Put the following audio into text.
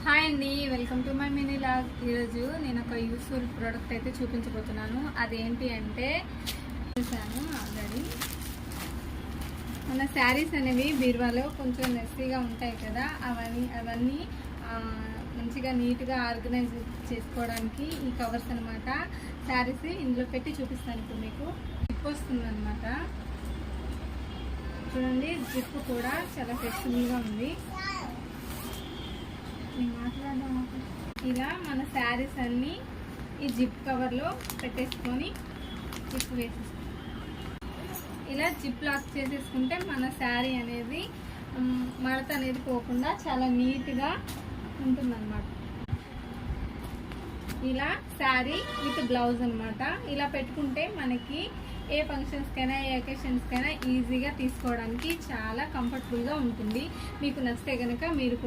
Hi అండి, welcome to my mini log. ఈరోజు నేను ఒక యూస్ఫుల్ ప్రోడక్ట్ అయితే చూపించబోతున్నాను. అదేంటి అంటే చూసాను ఆల్రెడీ మన శారీస్ అనేవి బీరువాలో కొంచెం మెస్సీగా ఉంటాయి కదా, అవన్నీ మంచిగా నీట్గా ఆర్గనైజ్ చేసుకోవడానికి ఈ కవర్స్ అనమాట. శారీస్ ఇందులో పెట్టి చూపిస్తాను. ఇప్పుడు మీకు జిప్ వస్తుంది అనమాట. చూడండి, జిప్ కూడా చాలా ఫ్లెక్సిబుల్గా ఉంది. ఇలా మన శారీస్ అన్నీ ఈ జిప్ కవర్లో పెట్టేసుకొని జిప్ వేసేసుకో. ఇలా జిప్ లాక్ చేసేసుకుంటే మన శారీ అనేది మడత అనేది పోకుండా చాలా నీట్గా ఉంటుందన్నమాట. ఇలా శారీ విత్ బ్లౌజ్ అనమాట. ఇలా పెట్టుకుంటే మనకి ఏ ఫంక్షన్స్కైనా ఏ అకేషన్స్కైనా ఈజీగా తీసుకోవడానికి చాలా కంఫర్టబుల్గా ఉంటుంది. మీకు నచ్చితే కనుక మీరు